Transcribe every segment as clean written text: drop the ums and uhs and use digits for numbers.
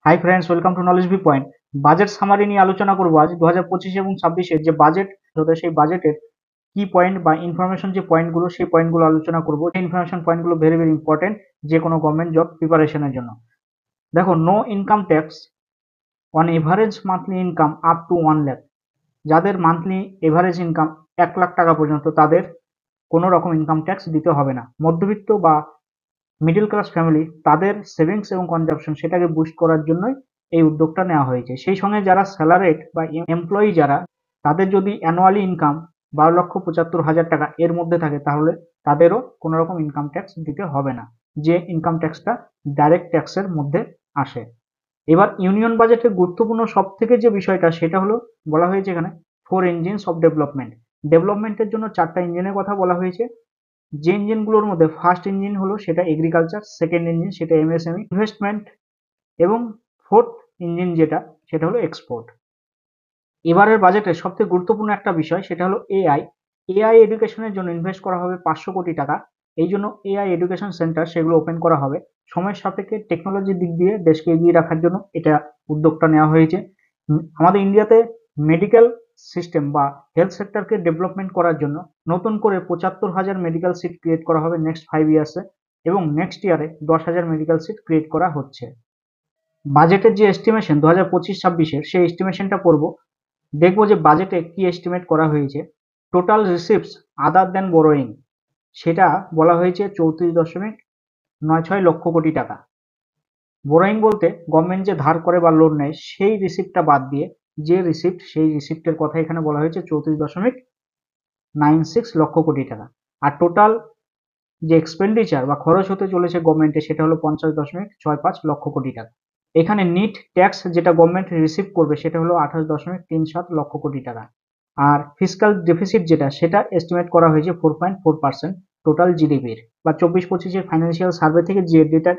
Hi friends, welcome to knowledge V point. Budget summary নিয়ে আলোচনা করবো আজ 2025 এবং 26-এর যে বাজেট হতে সেই বাজেটের কি পয়েন্ট বা ইনফরমেশন যে পয়েন্টগুলো সেই পয়েন্টগুলো আলোচনা করবো। এই ইনফরমেশন পয়েন্টগুলো ভেরি ভেরি ইম্পর্টেন্ট যে কোনো গভর্নমেন্ট জব প্রিপারেশনের জন্য। দেখো, no income tax on average monthly income up to 1 lakh. যাদের মান্থলি এভারেজ ইনকাম 1 লাখ টাকা পর্যন্ত তাদের কোনো রকম ইনকাম ট্যাক্স দিতে হবে না। মধ্যবিত্ত বা মিডল ক্লাস ফ্যামিলি তাদের সেভিংস এবং কনজাম্পশন সেটাকে বুস্ট করার জন্যই এই উদ্যোগটা নেওয়া হয়েছে। সেই সঙ্গে যারা স্যালারেড বা এমপ্লয়ি যারা, তাদের যদি অ্যানুয়ালি ইনকাম 12,75,000 টাকা এর মধ্যে থাকে তাহলে তাদেরও কোনো রকম ইনকাম ট্যাক্স দিতে হবে না, যে ইনকাম ট্যাক্সটা ডাইরেক্ট ট্যাক্সের মধ্যে আসে। এবার ইউনিয়ন বাজেটের গুরুত্বপূর্ণ সব থেকে যে বিষয়টা সেটা হলো বলা হয়েছে এখানে 4 ইঞ্জিনস অফ ডেভেলপমেন্ট। ডেভেলপমেন্টের জন্য 4টা ইঞ্জিনের কথা বলা হয়েছে। যে ইঞ্জিনগুলোর মধ্যে ফার্স্ট ইঞ্জিন হলো সেটা এগ্রিকালচার, সেকেন্ড ইঞ্জিন সেটা এমএসএমই ইনভেস্টমেন্ট, এবং ফোর্থ ইঞ্জিন যেটা সেটা হলো এক্সপোর্ট। এবারের বাজেটের সবথেকে গুরুত্বপূর্ণ একটা বিষয় সেটা হলো এআই। এআই এডুকেশনের জন্য ইনভেস্ট করা হবে 500 কোটি টাকা। এই জন্য এআই এডুকেশন সেন্টার সেগুলো ওপেন করা হবে। সময়ের সাপেক্ষে টেকনোলজির দিক দিয়ে দেশকে এগিয়ে রাখার জন্য এটা উদ্যোগটা নেওয়া হয়েছে। আমাদের ইন্ডিয়াতে মেডিকেল সিস্টেম বা হেলথ সেক্টরকে ডেভেলপমেন্ট করার জন্য নতুন করে 75,000 মেডিকেল সিট ক্রিয়েট করা হবে নেক্সট 5 ইয়ার্সে, এবং নেক্সট ইয়ারে 10,000 মেডিকেল সিট ক্রিয়েট করা হচ্ছে। বাজেটের যে এস্টিমেশন 2025-26-এর সেই এস্টিমেশনটা করব, দেখবো যে বাজেটে কি এস্টিমেট করা হয়েছে। টোটাল রিসিপ্টস আদার দেন বোরোয়িং সেটা বলা হয়েছে 34.96 লক্ষ কোটি টাকা। বোরোয়িং বলতে গভর্নমেন্ট যে ধার করে বা লোন নেয় সেই রিসিপ্টটা বাদ দিয়ে যে রিসিপ্ট, সেই রিসিপ্টের কথা এখানে বলা হয়েছে 34.96 লক্ষ কোটি টাকা। আর টোটাল যে এক্সপেন্ডিচার বা খরচ হতে চলেছে গভর্নমেন্টে সেটা হলো 50.65 লক্ষ কোটি টাকা। এখানে নিট ট্যাক্স যেটা গভর্নমেন্ট রিসিভ করবে সেটা হলো 28.37 লক্ষ কোটি টাকা। আর ফিসকাল ডেফিসিট যেটা সেটা এস্টিমেট করা হয়েছে 4.4% টোটাল জিডিপির, বা 24-25-এর ফাইন্যান্সিয়াল সার্ভে থেকে যে ডেটা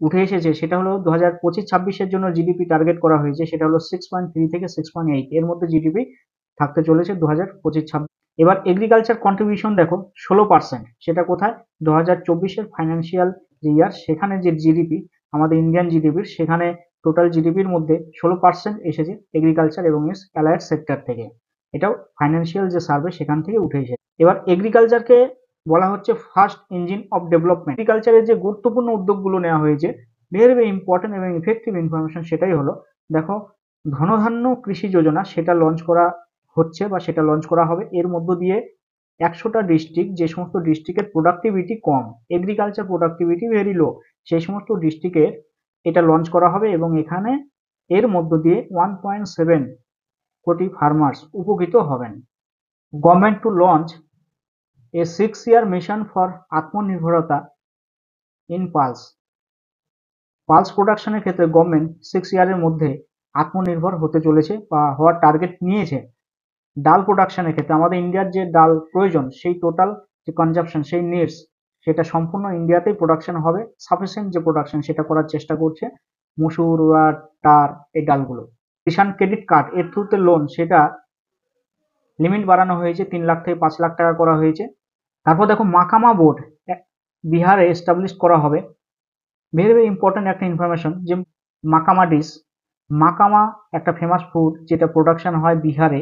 উঠে এসেছে সেটা হলো 2025-26-এর জন্য জিডিপি টার্গেট করা হয়েছে সেটা হলো 6.3 থেকে 6.8 এর মধ্যে জিডিপি থাকতে চলেছে 2025-26। এবার এগ্রিকালচার কন্ট্রিবিউশন দেখো 16%, সেটা কোথায় 2024-এর ফাইন্যান্সিয়াল ইয়ার, সেখানে যে জিডিপি আমাদের ইন্ডিয়ান জিডিপির, সেখানে টোটাল জিডিপির মধ্যে 16% এসেছে এগ্রিকালচার এবং এস অ্যালায়েড সেক্টর থেকে। এটাও ফাইন্যান্সিয়াল যে সার্ভে সেখান থেকে উঠে এসেছে। এবার এগ্রিকালচারকে বলা হচ্ছে ফার্স্ট ইঞ্জিন অফ ডেভেলপমেন্ট। এগ্রিকালচারের যে গুরুত্বপূর্ণ উদ্যোগগুলো নেওয়া হয়েছে, ভেরি ভেরি ইম্পর্টেন্ট এবং ইফেক্টিভ ইনফরমেশন সেটাই হলো, দেখো, ধনধান্য কৃষি যোজনা সেটা লঞ্চ করা হচ্ছে বা সেটা লঞ্চ করা হবে। এর মধ্য দিয়ে 100টা ডিস্ট্রিক্ট, যে সমস্ত ডিস্ট্রিক্টের প্রোডাক্টিভিটি কম, এগ্রিকালচার প্রোডাক্টিভিটি ভেরি লো, সেই সমস্ত ডিস্ট্রিক্টের এটা লঞ্চ করা হবে, এবং এখানে এর মধ্য দিয়ে 1.7 কোটি ফার্মার্স উপকৃত হবেন। Government to launch a 6 year mission for আত্মনির্ভরতা ইন পালস। পালস প্রোডাকশনের ক্ষেত্রে গভর্নমেন্ট 6 ইয়ারের মধ্যে আত্মনির্ভর হতে চলেছে বা হওয়ার টার্গেট নিয়েছে। ডাল প্রোডাকশনের ক্ষেত্রে আমাদের ইন্ডিয়ার যে ডাল প্রয়োজন সেই টোটাল যে কনজাম্পশন সেই নিডস সেটা সম্পূর্ণ ইন্ডিয়াতেই প্রোডাকশন হবে। সাফিসিয়েন্ট যে প্রোডাকশন সেটা করার চেষ্টা করছে মসুর, উড়ার, টার এই ডালগুলো। কিষাণ ক্রেডিট কার্ড এর থ্রুতে লোন সেটা লিমিট বাড়ানো হয়েছে, 3 লাখ থেকে 5 লাখ টাকা করা হয়েছে। তারপর দেখো, মাকামা বোর্ড বিহারে এস্টাবলিশ করা হবে। ভেরি ভেরি ইম্পর্টেন্ট একটা ইনফরমেশন যে মাকামা ডিশ, মাকামা একটা ফেমাস ফুড যেটা প্রোডাকশন হয় বিহারে।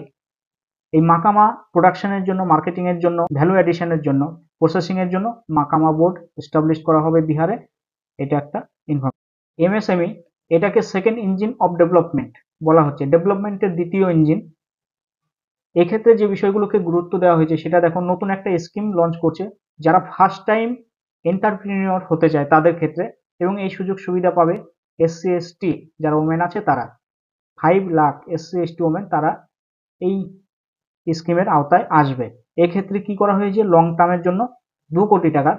এই মাকামা প্রোডাকশনের জন্য, মার্কেটিং এর জন্য, ভ্যালু এডিশনের জন্য, প্রসেসিং এর জন্য মাকামা বোর্ড এস্টাবলিশ করা হবে বিহারে। এটা একটা ইনফরমেশন। এমএসএমই এটাকে সেকেন্ড ইঞ্জিন অফ ডেভেলপমেন্ট বলা হচ্ছে, ডেভেলপমেন্টের দ্বিতীয় ইঞ্জিন। এক্ষেত্রে যে বিষয়গুলোকে গুরুত্ব দেওয়া হয়েছে সেটা দেখো, নতুন একটা স্কিম লঞ্চ করছে যারা ফার্স্ট টাইম এন্টারপ্রিনিয়র হতে চায় তাদের ক্ষেত্রে, এবং এই সুযোগ সুবিধা পাবে এসসি এসটি যারা ওমেন আছে তারা। 5 লাখ এসসি এসটি ওমেন তারা এই স্কিমের আওতায় আসবে। এক্ষেত্রে কি করা হয়েছে, লং টার্মের জন্য 2 কোটি টাকা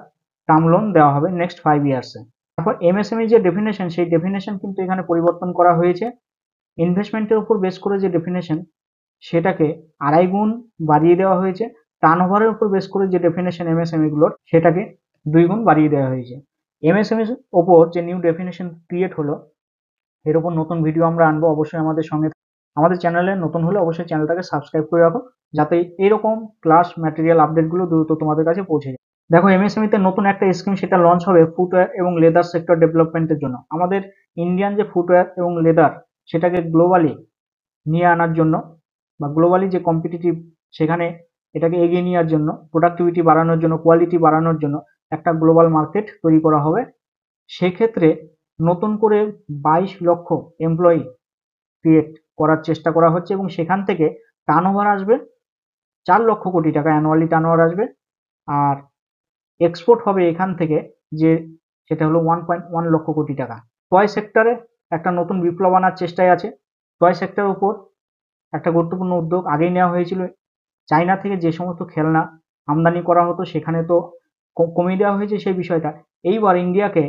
টার্ম লোন দেওয়া হবে নেক্সট 5 ইয়ার্সে। তারপর এমএসএমই যে ডেফিনেশন সেই ডেফিনেশন কিন্তু এখানে পরিবর্তন করা হয়েছে। ইনভেস্টমেন্টের উপর বেস করে যে ডেফিনেশন সেটাকে 2.5 গুণ বাড়িয়ে দেওয়া হয়েছে। টার্নওভারের উপর বেস করে যে ডেফিনেশন এমএসএমই গুলোর সেটাকে 2 গুণ বাড়িয়ে দেওয়া হয়েছে। এমএসএমই ওপর যে নিউ ডেফিনেশন ক্রিয়েট হলো এর উপর নতুন ভিডিও আমরা আনবো, অবশ্যই আমাদের সঙ্গে। আমাদের চ্যানেলে নতুন হলে অবশ্যই চ্যানেলটাকে সাবস্ক্রাইব করে রাখো যাতে এরকম ক্লাস ম্যাটেরিয়াল আপডেটগুলো দ্রুত তোমাদের কাছে পৌঁছে যায়। দেখো এমএসএমই তে নতুন একটা স্কিম সেটা লঞ্চ হবে ফুটওয়্যার এবং লেদার সেক্টর ডেভেলপমেন্টের জন্য। আমাদের ইন্ডিয়ান যে ফুটওয়্যার এবং লেদার সেটাকে গ্লোবালি নিয়ে আনার জন্য বা গ্লোবালি যে কম্পিটিটিভ সেখানে এটাকে এগিয়ে নেওয়ার জন্য, প্রোডাক্টিভিটি বাড়ানোর জন্য, কোয়ালিটি বাড়ানোর জন্য একটা গ্লোবাল মার্কেট তৈরি করা হবে। সেক্ষেত্রে নতুন করে 22 লক্ষ এমপ্লয়ি ক্রিয়েট করার চেষ্টা করা হচ্ছে এবং সেখান থেকে টার্নওভার আসবে 4 লক্ষ কোটি টাকা, অ্যানুয়ালি টার্নওভার আসবে। আর এক্সপোর্ট হবে এখান থেকে যে সেটা হলো 1.1 লক্ষ কোটি টাকা। টয় সেক্টরে একটা নতুন বিপ্লব আনার চেষ্টায় আছে। টয় সেক্টরের উপর একটা গুরুত্বপূর্ণ উদ্যোগ আগেই নেওয়া হয়েছিল। চায়না থেকে যে সমস্ত খেলনা আমদানি করা হতো সেখানে তো কমিয়ে দেওয়া হয়েছে সেই বিষয়টা। এইবার ইন্ডিয়াকে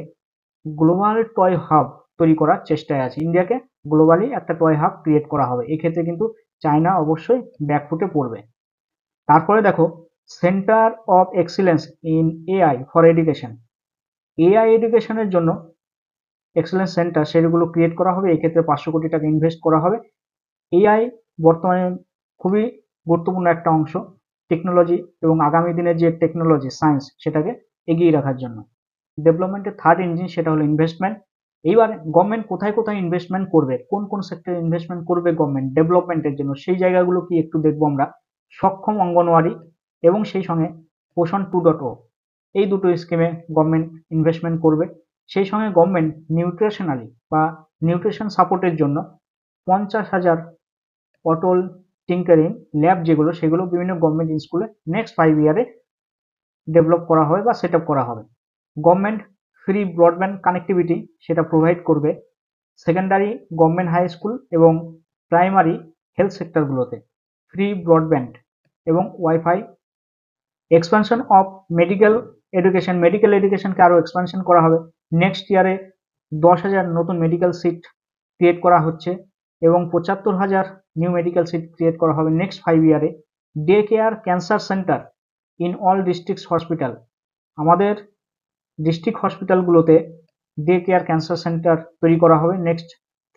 গ্লোবাল টয় হাব তৈরি করার চেষ্টায় আছে। ইন্ডিয়াকে গ্লোবালি একটা টয় হাব ক্রিয়েট করা হবে। এক্ষেত্রে কিন্তু চায়না অবশ্যই ব্যাকফুটে পড়বে। তারপরে দেখো centre of excellence in AI for education. AI এডুকেশনের জন্য এক্সেলেন্স সেন্টার সেগুলো ক্রিয়েট করা হবে। এক্ষেত্রে 500 কোটি টাকা ইনভেস্ট করা হবে। এআই বর্তমানে খুবই গুরুত্বপূর্ণ একটা অংশ টেকনোলজি এবং আগামী দিনের যে টেকনোলজি সায়েন্স সেটাকে এগিয়ে রাখার জন্য। ডেভেলপমেন্টের থার্ড ইঞ্জিন সেটা হলো ইনভেস্টমেন্ট। এইবার গভর্নমেন্ট কোথায় কোথায় ইনভেস্টমেন্ট করবে, কোন কোন সেক্টরে ইনভেস্টমেন্ট করবে গভর্নমেন্ট ডেভেলপমেন্টের জন্য, সেই জায়গাগুলো কি একটু দেখবো আমরা। সক্ষম অঙ্গনওয়াড়ি এবং সেই সঙ্গে পোষণ 2.0 এই দুটো স্কিমে গভর্নমেন্ট ইনভেস্টমেন্ট করবে। সেই সঙ্গে গভর্নমেন্ট নিউট্রিশনালি বা নিউট্রিশন সাপোর্টের জন্য 50,000 অটল টিঙ্কারিং ল্যাব যেগুলো সেগুলো বিভিন্ন গভর্নমেন্ট স্কুলে নেক্সট 5 ইয়ারে ডেভেলপ করা হবে বা সেট আপ করা হবে। গভর্নমেন্ট ফ্রি ব্রডব্যান্ড কানেক্টিভিটি সেটা প্রোভাইড করবে সেকেন্ডারি গভর্নমেন্ট হাই স্কুল এবং প্রাইমারি হেলথ সেক্টরগুলোতে ফ্রি ব্রডব্যান্ড এবং ওয়াইফাই। এক্সপানশন অফ মেডিকেল এডুকেশনকে আরও এক্সপানশন করা হবে। নেক্সট ইয়ারে 10,000 নতুন মেডিকেল সিট ক্রিয়েট করা হচ্ছে এবং 75,000 নিউ মেডিকেল সিট ক্রিয়েট করা হবে নেক্সট 5 ইয়ারে। Day care cancer centre in all district hospital, আমাদের ডিস্ট্রিক্ট হসপিটালগুলোতে ডে কেয়ার ক্যান্সার সেন্টার তৈরি করা হবে। নেক্সট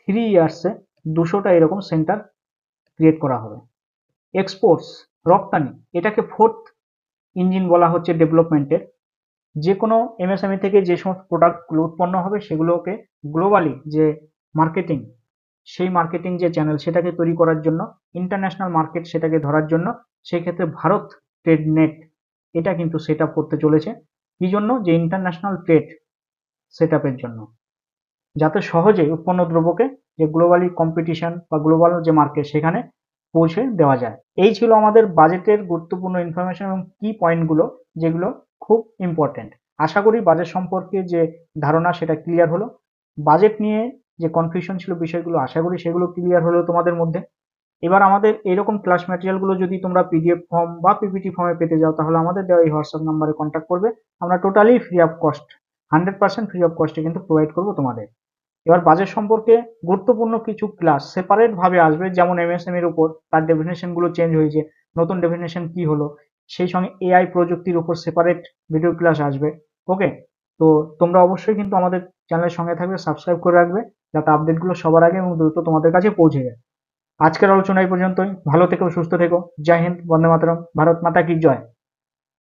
3 ইয়ার্সে 200টা এরকম সেন্টার ক্রিয়েট করা হবে। এক্সপোর্টস রপ্তানি, এটাকে ফোর্থ ইঞ্জিন বলা হচ্ছে ডেভেলপমেন্টের। যে কোনো এমএসএমই থেকে যে সমস্ত প্রোডাক্টগুলো উৎপন্ন হবে সেগুলোকে গ্লোবালি যে মার্কেটিং, সেই মার্কেটিং যে চ্যানেল সেটাকে তৈরি করার জন্য, ইন্টারন্যাশনাল মার্কেট সেটাকে ধরার জন্য সেই ক্ষেত্রে ভারত ট্রেড নেট এটা কিন্তু সেট আপ করতে চলেছে। কি জন্য? যে ইন্টারন্যাশনাল ট্রেড সেট আপের জন্য, যাতে সহজে উৎপন্ন দ্রব্যকে যে গ্লোবালি কম্পিটিশন বা গ্লোবাল যে মার্কেট সেখানে পৌঁছে দেওয়া যায়। এই ছিল আমাদের বাজেটের গুরুত্বপূর্ণ ইনফরমেশন এবং কি পয়েন্টগুলো যেগুলো খুব ইম্পর্টেন্ট। আশা করি বাজেট সম্পর্কে যে ধারণা সেটা ক্লিয়ার হলো। বাজেট নিয়ে যে কনফিউশন ছিল বিষয়গুলো আশা করি সেগুলো ক্লিয়ার হলো তোমাদের মধ্যে। এবার আমাদের এরকম ক্লাস ম্যাটেরিয়ালগুলো যদি তোমরা পিডিএফ ফর্ম বা পিপিটি ফর্মে পেতে যাও তাহলে আমাদের দেওয়া এই হোয়াটসঅ্যাপ নাম্বারে কন্ট্যাক্ট করবে। আমরা totally free of cost 100% free of কস্টে কিন্তু প্রোভাইড করবো তোমাদের। এবার বাজেট সম্পর্কে গুরুত্বপূর্ণ কিছু ক্লাস সেপারেট ভাবে আসবে, যেমন এমএসএম এর উপর তার ডেফিনেশন গুলো চেঞ্জ হয়েছে, নতুন ডেফিনেশন কি হলো, সেই সঙ্গে এআই প্রযুক্তির উপর সেপারেট ভিডিও ক্লাস আসবে। ওকে, তো তোমরা অবশ্যই কিন্তু আমাদের চ্যানেলের সঙ্গে থাকবে, সাবস্ক্রাইব করে রাখবে যাতে আপডেটগুলো সবার আগে এবং দ্রুত তোমাদের কাছে পৌঁছে যায়। আজকের আলোচনা এই পর্যন্তই। ভালো থেকো, সুস্থ থেকো। জয় হিন্দ, বন্দে মাতরম, ভারত মাতা কি জয়।